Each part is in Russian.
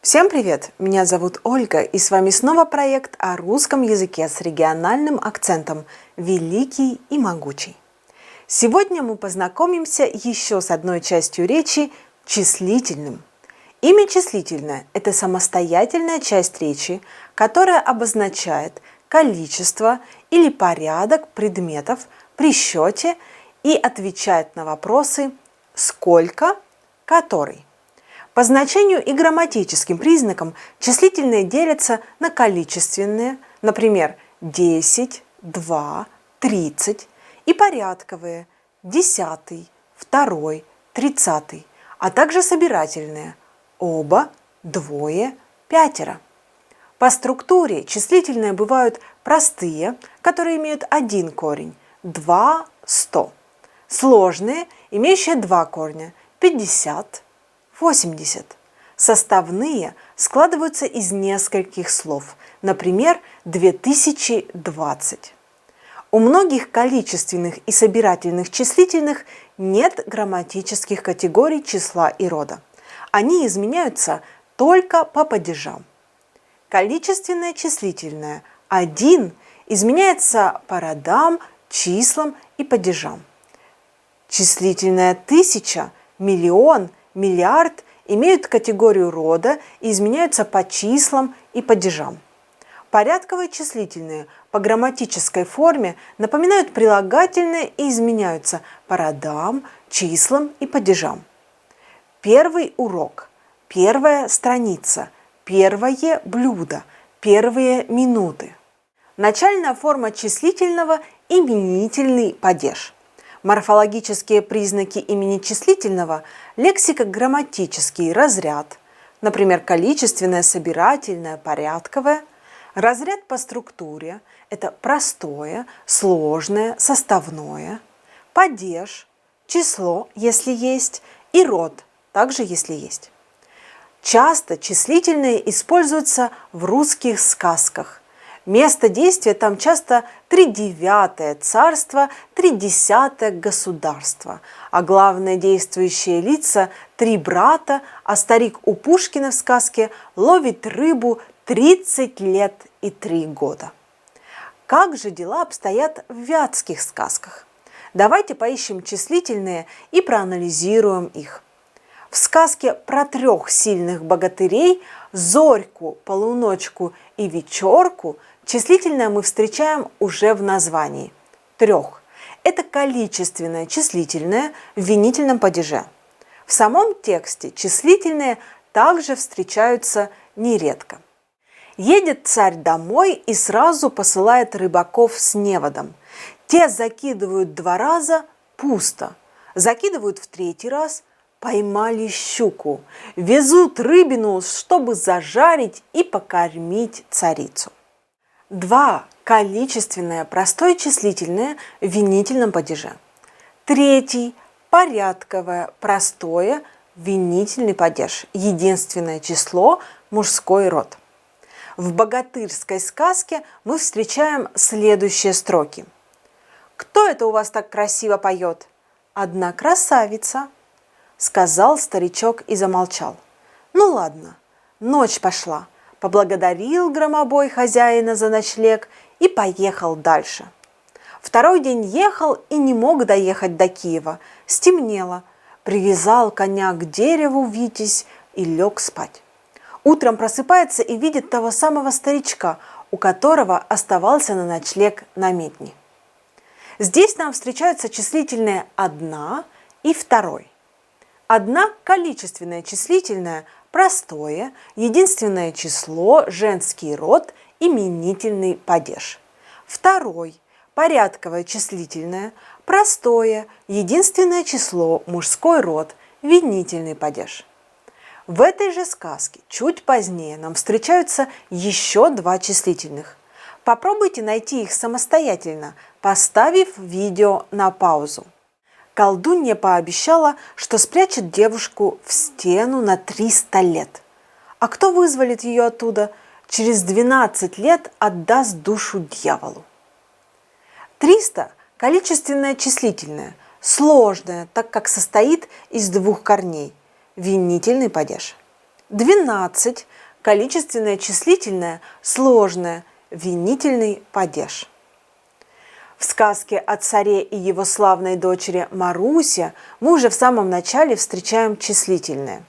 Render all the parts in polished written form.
Всем привет! Меня зовут Ольга, и с вами снова проект о русском языке с региональным акцентом «Великий и могучий». Сегодня мы познакомимся еще с одной частью речи – числительным. Имя числительное – это самостоятельная часть речи, которая обозначает количество или порядок предметов при счете и отвечает на вопросы «сколько?», «который?». По значению и грамматическим признакам числительные делятся на количественные, например, 10, 2, 30, и порядковые – 10, 2, 30, а также собирательные – оба, двое, пятеро. По структуре числительные бывают простые, которые имеют один корень – 2, 100, сложные, имеющие два корня – 50, 80. Составные складываются из нескольких слов, например, 2020. У многих количественных и собирательных числительных нет грамматических категорий числа и рода. Они изменяются только по падежам. Количественное числительное «один» изменяется по родам, числам и падежам. Числительное «тысяча», «миллион», «миллиард» имеют категорию рода и изменяются по числам и падежам. Порядковые числительные по грамматической форме напоминают прилагательные и изменяются по родам, числам и падежам. Первый урок, первая страница, первое блюдо, первые минуты. Начальная форма числительного – именительный падеж. Морфологические признаки имени числительного – лексико-грамматический разряд, например, количественное, собирательное, порядковое. Разряд по структуре – это простое, сложное, составное. Падеж – число, если есть, и род, также если есть. Часто числительные используются в русских сказках. Место действия там часто 39-е царство, 30-е государство, а главные действующие лица – 3 брата, а старик у Пушкина в сказке ловит рыбу 30 лет и 3 года. Как же дела обстоят в вятских сказках? Давайте поищем числительные и проанализируем их. В сказке про 3 сильных богатырей Зорьку, Полуночку и Вечорку числительное мы встречаем уже в названии – 3. Это количественное числительное в винительном падеже. В самом тексте числительные также встречаются нередко. Едет царь домой и сразу посылает рыбаков с неводом. Те закидывают 2 раза – пусто, закидывают в 3-й раз – поймали щуку, везут рыбину, чтобы зажарить и покормить царицу. 2. Количественное простое числительное в винительном падеже. 3. Порядковое простое винительный падеж. Единственное число – мужской род. В богатырской сказке мы встречаем следующие строки. «Кто это у вас так красиво поет?» «Одна красавица», – сказал старичок и замолчал. «Ну ладно, ночь пошла». Поблагодарил громобой хозяина за ночлег и поехал дальше. 2-й день ехал и не мог доехать до Киева. Стемнело. Привязал коня к дереву Витязь и лег спать. Утром просыпается и видит того самого старичка, у которого оставался на ночлег намедни. Здесь нам встречаются числительные «одна» и «второй». «Одна» – количественное числительное, простое, единственное число, женский род, именительный падеж. 2. Порядковое числительное, простое, единственное число, мужской род, винительный падеж. В этой же сказке чуть позднее нам встречаются еще 2 числительных. Попробуйте найти их самостоятельно, поставив видео на паузу. Колдунья пообещала, что спрячет девушку в стену на 300 лет. А кто вызволит ее оттуда, через 12 лет отдаст душу дьяволу. 300 – количественное числительное, сложное, так как состоит из 2 корней – винительный падеж. 12 количественное, числительное, сложное, винительный падеж. В сказке о царе и его славной дочери Марусе мы уже в самом начале встречаем числительное.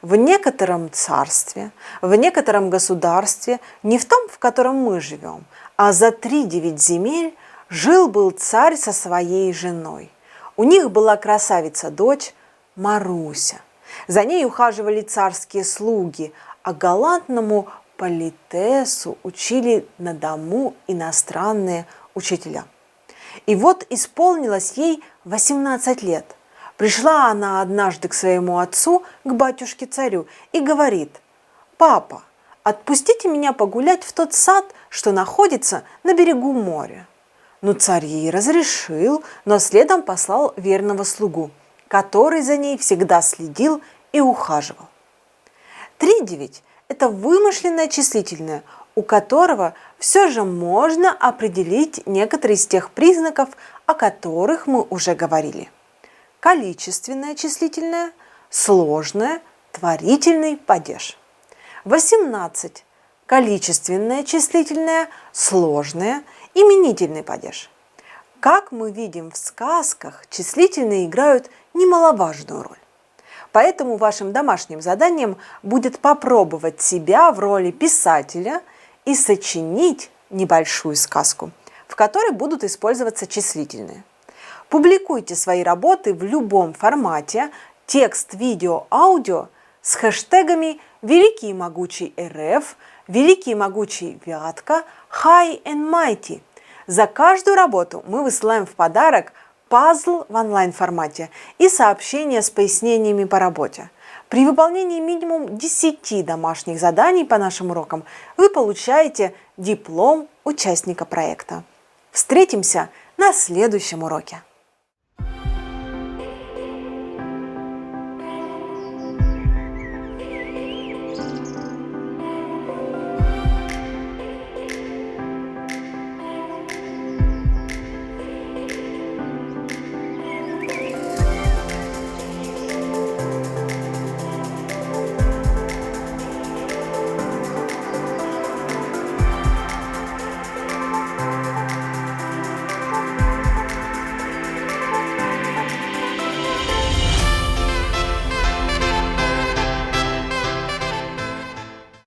В некотором царстве, в некотором государстве, не в том, в котором мы живем, а за 3-9 земель жил-был царь со своей женой. У них была красавица-дочь Маруся. За ней ухаживали царские слуги, а галантному политесу учили на дому иностранные учителя. И вот исполнилось ей 18 лет. Пришла она однажды к своему отцу, к батюшке-царю, и говорит: «Папа, отпустите меня погулять в тот сад, что находится на берегу моря». Но царь ей разрешил, но следом послал верного слугу, который за ней всегда следил и ухаживал. 3-9 – это вымышленное числительное, у которого все же можно определить некоторые из тех признаков, о которых мы уже говорили. Количественное числительное, сложное, творительный падеж. 18 – количественное числительное, сложное, именительный падеж. Как мы видим в сказках, числительные играют немаловажную роль. Поэтому вашим домашним заданием будет попробовать себя в роли писателя и сочинить небольшую сказку, в которой будут использоваться числительные. Публикуйте свои работы в любом формате, текст, видео, аудио, с хэштегами «Великий и могучий РФ», «Великий и могучий Вятка», «High and Mighty». За каждую работу мы высылаем в подарок пазл в онлайн-формате и сообщения с пояснениями по работе. При выполнении минимум 10 домашних заданий по нашим урокам вы получаете диплом участника проекта. Встретимся на следующем уроке.